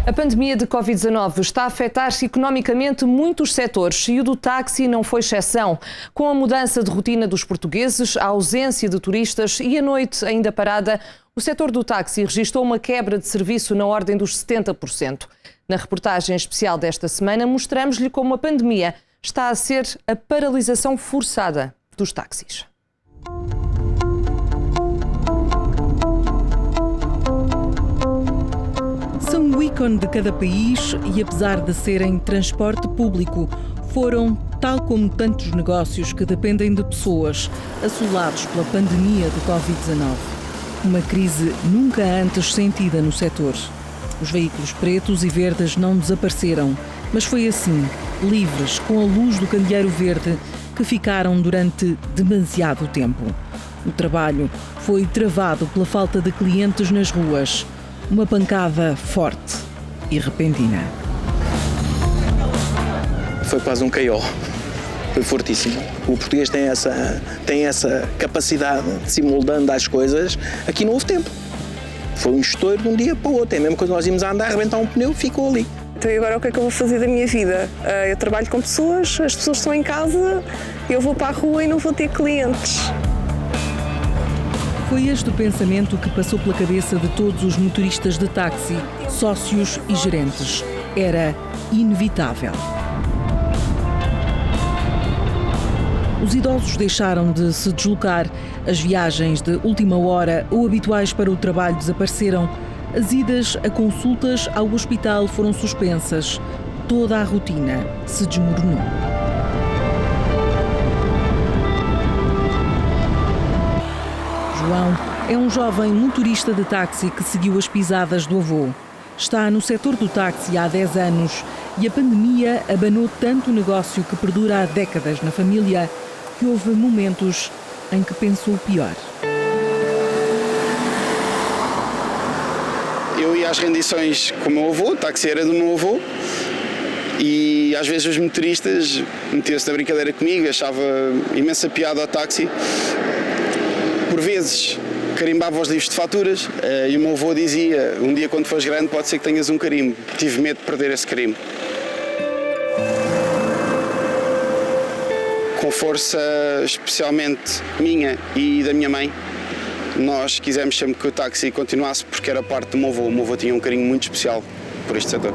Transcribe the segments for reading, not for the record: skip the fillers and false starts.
A pandemia de Covid-19 está a afetar economicamente muitos setores e o do táxi não foi exceção. Com a mudança de rotina dos portugueses, a ausência de turistas e a noite ainda parada, o setor do táxi registrou uma quebra de serviço na ordem dos 70%. Na reportagem especial desta semana, mostramos-lhe como a pandemia está a ser a paralisação forçada dos táxis. São um ícone de cada país e, apesar de serem transporte público, foram, tal como tantos negócios que dependem de pessoas, assolados pela pandemia do Covid-19. Uma crise nunca antes sentida no setor. Os veículos pretos e verdes não desapareceram, mas foi assim, livres, com a luz do candeeiro verde, que ficaram durante demasiado tempo. O trabalho foi travado pela falta de clientes nas ruas. Uma pancada forte e repentina. Foi quase um KO. Foi fortíssimo. O português tem essa capacidade de se moldando às coisas. Aqui não houve tempo. Foi um estouro de um dia para o outro. É mesmo quando nós íamos a andar, arrebentar um pneu, ficou ali. Então agora o que é que eu vou fazer da minha vida? Eu trabalho com pessoas, as pessoas estão em casa, eu vou para a rua e não vou ter clientes. Foi este o pensamento que passou pela cabeça de todos os motoristas de táxi, sócios e gerentes. Era inevitável. Os idosos deixaram de se deslocar, as viagens de última hora ou habituais para o trabalho desapareceram, as idas a consultas ao hospital foram suspensas, toda a rotina se desmoronou. João é um jovem motorista de táxi que seguiu as pisadas do avô. Está no setor do táxi há 10 anos e a pandemia abanou tanto o negócio que perdura há décadas na família que houve momentos em que pensou o pior. Eu ia às rendições com o meu avô, o táxi era do meu avô, e às vezes os motoristas metiam-se na brincadeira comigo, achava imensa piada ao táxi. Por vezes carimbava os livros de faturas e o meu avô dizia: um dia quando fores grande pode ser que tenhas um carimbo. Tive medo de perder esse carimbo. Com força especialmente minha e da minha mãe, nós quisemos sempre que o táxi continuasse porque era parte do meu avô. O meu avô tinha um carinho muito especial por este setor.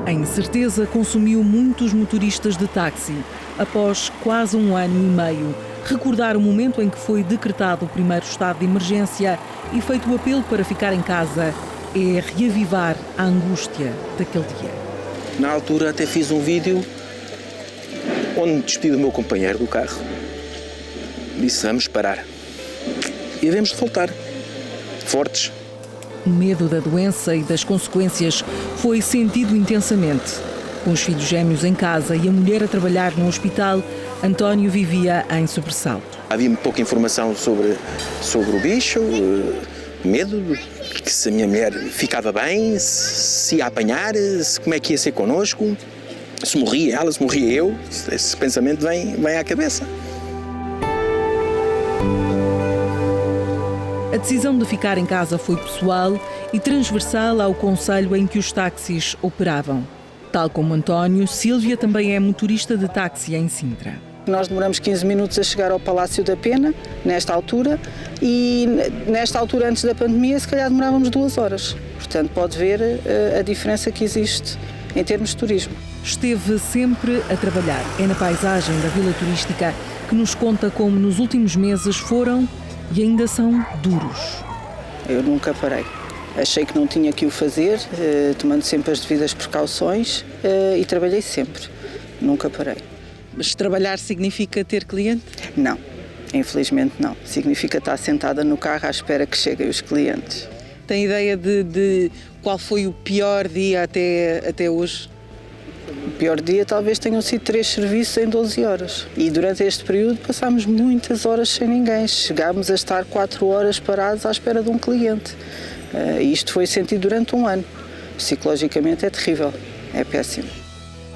A incerteza consumiu muitos motoristas de táxi. Após quase um ano e meio, recordar o momento em que foi decretado o primeiro estado de emergência e feito o apelo para ficar em casa é reavivar a angústia daquele dia. Na altura até fiz um vídeo onde me despedi do meu companheiro do carro. Disse: vamos parar. E devemos de voltar. Fortes. O medo da doença e das consequências foi sentido intensamente. Com os filhos gêmeos em casa e a mulher a trabalhar no hospital, António vivia em sobressalto. Havia pouca informação sobre o bicho, medo de que se a minha mulher ficava bem, se ia apanhar, como é que ia ser connosco, se morria ela, se morria eu. Esse pensamento vem à cabeça. A decisão de ficar em casa foi pessoal e transversal ao concelho em que os táxis operavam. Tal como António, Sílvia também é motorista de táxi em Sintra. Nós demoramos 15 minutos a chegar ao Palácio da Pena, nesta altura, e nesta altura, antes da pandemia, se calhar demorávamos 2 horas. Portanto, pode ver a diferença que existe em termos de turismo. Esteve sempre a trabalhar. É na paisagem da Vila Turística que nos conta como nos últimos meses foram e ainda são duros. Eu nunca parei. Achei que não tinha que o fazer, tomando sempre as devidas precauções e trabalhei sempre. Nunca parei. Mas trabalhar significa ter cliente? Não, infelizmente não. Significa estar sentada no carro à espera que cheguem os clientes. Tem ideia de qual foi o pior dia até hoje? O pior dia talvez tenham sido 3 serviços em 12 horas. E durante este período passámos muitas horas sem ninguém. Chegámos a estar 4 horas parados à espera de um cliente. E isto foi sentido durante um ano. Psicologicamente é terrível, é péssimo.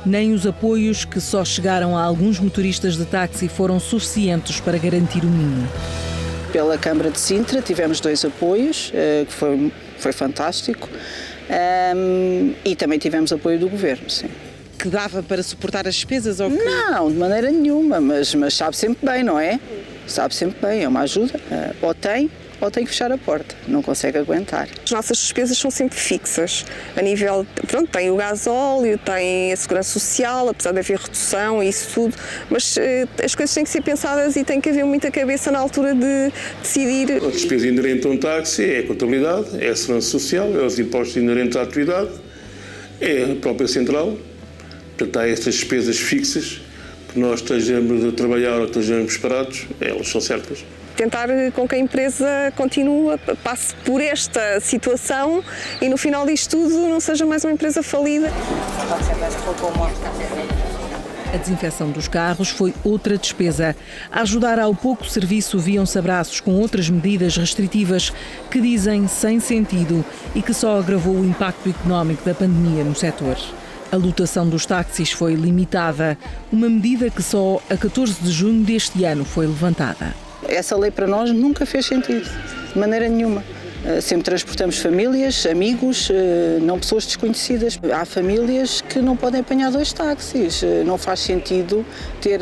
Nem os apoios que só chegaram a alguns motoristas de táxi foram suficientes para garantir o mínimo. Pela Câmara de Sintra tivemos 2 apoios, que foi fantástico. E também tivemos apoio do governo, sim. Que dava para suportar as despesas ou que... Não, de maneira nenhuma, mas sabe sempre bem, não é? Sabe sempre bem, é uma ajuda. Ou tem que fechar a porta, não consegue aguentar. As nossas despesas são sempre fixas, a nível, pronto, tem o gasóleo, tem a segurança social, apesar de haver redução e isso tudo, mas as coisas têm que ser pensadas e tem que haver muita cabeça na altura de decidir. A despesa inerente a um táxi é a contabilidade, é a segurança social, é os impostos inerentes à atividade, é a própria central. Portanto, há estas despesas fixas que nós estejamos a trabalhar ou estejamos parados, elas são certas. Tentar com que a empresa continue, passe por esta situação e no final disto tudo não seja mais uma empresa falida. A desinfecção dos carros foi outra despesa. A ajudar ao pouco serviço viam-se abraços com outras medidas restritivas que dizem sem sentido e que só agravou o impacto económico da pandemia no setor. A lotação dos táxis foi limitada, uma medida que só a 14 de junho deste ano foi levantada. Essa lei para nós nunca fez sentido, de maneira nenhuma. Sempre transportamos famílias, amigos, não pessoas desconhecidas. Há famílias que não podem apanhar 2 táxis. Não faz sentido ter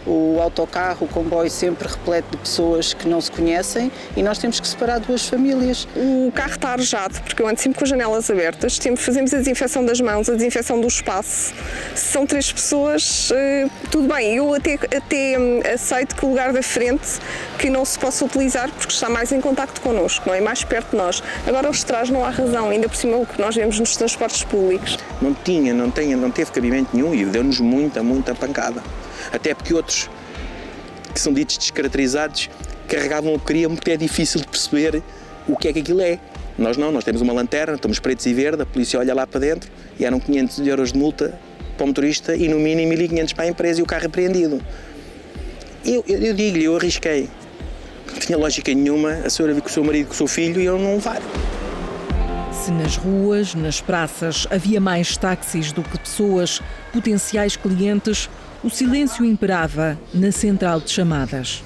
o autocarro, o comboio sempre repleto de pessoas que não se conhecem e nós temos que separar 2 famílias. O carro está arejado, porque eu ando sempre com as janelas abertas. Fazemos a desinfecção das mãos, a desinfecção do espaço. Se são 3 pessoas, tudo bem. Eu até aceito que o lugar da frente que não se possa utilizar porque está mais em contacto connosco, não é? Mais perto de nós. Agora os de trás não há razão, ainda por cima o que nós vemos nos transportes públicos. Não teve cabimento nenhum e deu-nos muita pancada. Até porque outros, que são ditos descaracterizados, carregavam o que queriam porque é difícil de perceber o que é que aquilo é. Nós não, nós temos uma lanterna, estamos pretos e verde, a polícia olha lá para dentro e eram 500 euros de multa para o motorista e no mínimo 1.500 para a empresa e o carro apreendido. Eu digo-lhe, eu arrisquei. Não tinha lógica nenhuma a senhora vir com o seu marido, com o seu filho e eu não levar. Se nas ruas, nas praças, havia mais táxis do que pessoas, potenciais clientes, o silêncio imperava na central de chamadas.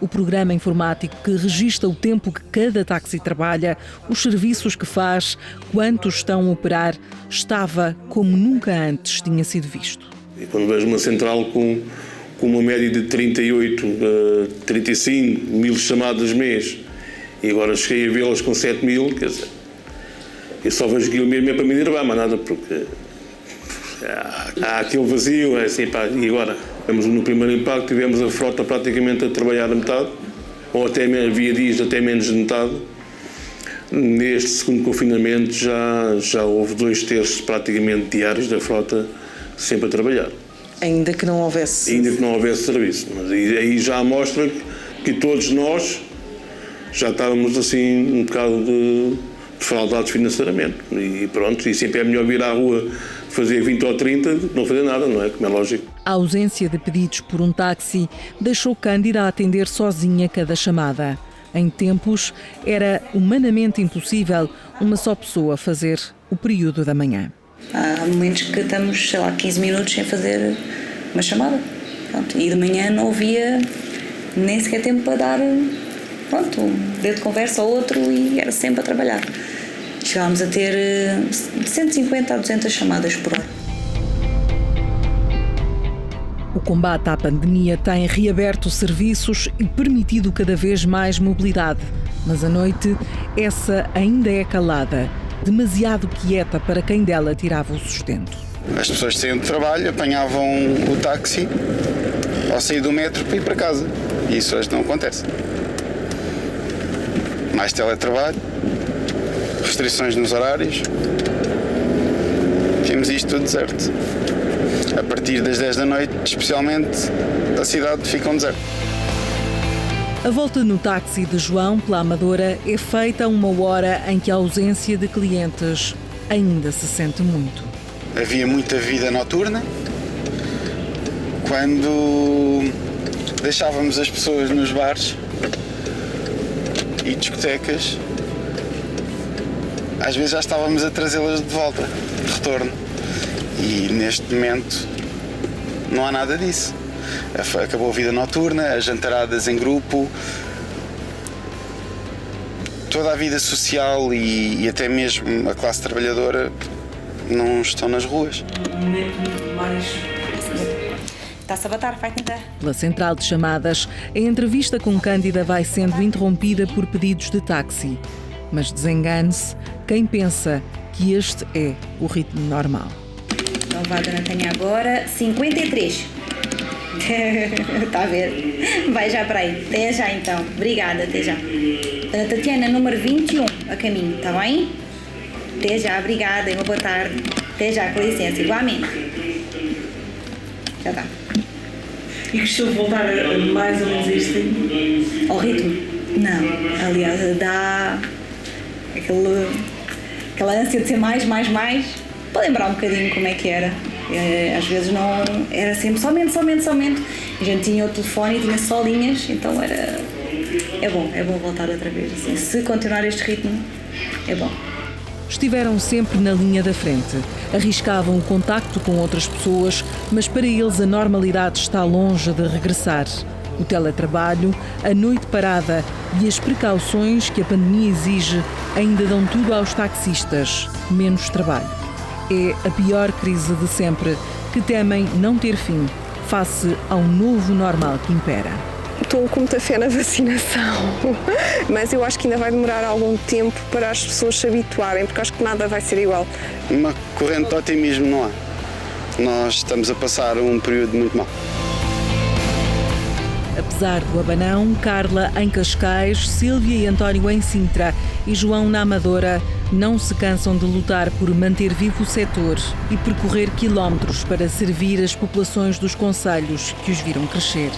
O programa informático que registra o tempo que cada táxi trabalha, os serviços que faz, quantos estão a operar, estava como nunca antes tinha sido visto. E quando vejo uma central com uma média de 38, 35 mil chamadas mês e agora cheguei a vê-las com 7 mil, quer dizer, eu só vejo aquilo mesmo é para me enervar, mas nada, porque há aquele vazio, é assim, pá, e agora? No primeiro impacto tivemos a frota praticamente a trabalhar a metade, ou até havia dias até menos de metade. Neste segundo confinamento já houve 2/3 praticamente diários da frota sempre a trabalhar. Ainda que não houvesse... Ainda que não houvesse serviço. Mas aí já mostra que todos nós já estávamos assim um bocado defraudados financeiramente. E pronto, e sempre é melhor vir à rua fazer 20 ou 30 do que não fazer nada, não é? Como é lógico. A ausência de pedidos por um táxi deixou Cândida a atender sozinha cada chamada. Em tempos, era humanamente impossível uma só pessoa fazer o período da manhã. Há momentos que estamos, 15 minutos sem fazer uma chamada. Pronto. E de manhã não havia nem sequer tempo para dar um dedo de conversa ao outro e era sempre a trabalhar. Chegámos a ter de 150 a 200 chamadas por hora. O combate à pandemia tem reaberto serviços e permitido cada vez mais mobilidade. Mas a noite, essa ainda é calada, demasiado quieta para quem dela tirava o sustento. As pessoas saíam de trabalho, apanhavam o táxi ao sair do metro para ir para casa. E isso hoje não acontece. Mais teletrabalho, restrições nos horários. Temos isto tudo deserto. A partir das 10 da noite, especialmente, a cidade fica um deserto. A volta no táxi de João pela Amadora é feita a uma hora em que a ausência de clientes ainda se sente muito. Havia muita vida noturna. Quando deixávamos as pessoas nos bares e discotecas, às vezes já estávamos a trazê-las de volta, de retorno. E neste momento não há nada disso. acabou a vida noturna, as jantaradas em grupo, toda a vida social e até mesmo a classe trabalhadora não estão nas ruas. Está-se a batar, vai tentar. Pela central de chamadas, a entrevista com Cândida vai sendo interrompida por pedidos de táxi. Mas desengane-se quem pensa que este é o ritmo normal. Então vá, Dona Tânia, agora 53. Está a ver? Vai já para aí. Até já então. Obrigada, até já. Dona Tatiana, número 21, a caminho, está bem? Até já, obrigada e uma boa tarde. Até já, com licença, igualmente. Já está. E costuma voltar mais ou menos a este ritmo? Ao ritmo? Não. Aliás, dá aquela ânsia de ser mais, para lembrar um bocadinho como é que era. Às vezes não era sempre somente. A gente tinha o telefone e tinha só linhas, então era... É bom voltar outra vez. Assim. Se continuar este ritmo, é bom. Estiveram sempre na linha da frente. Arriscavam o contacto com outras pessoas, mas para eles a normalidade está longe de regressar. O teletrabalho, a noite parada e as precauções que a pandemia exige ainda dão tudo aos taxistas, menos trabalho. É a pior crise de sempre, que temem não ter fim, face ao novo normal que impera. Estou com muita fé na vacinação, mas eu acho que ainda vai demorar algum tempo para as pessoas se habituarem, porque acho que nada vai ser igual. Uma corrente de otimismo não há. Nós estamos a passar um período muito mau. Apesar do abanão, Carla em Cascais, Sílvia e António em Sintra e João na Amadora não se cansam de lutar por manter vivo o setor e percorrer quilómetros para servir as populações dos concelhos que os viram crescer.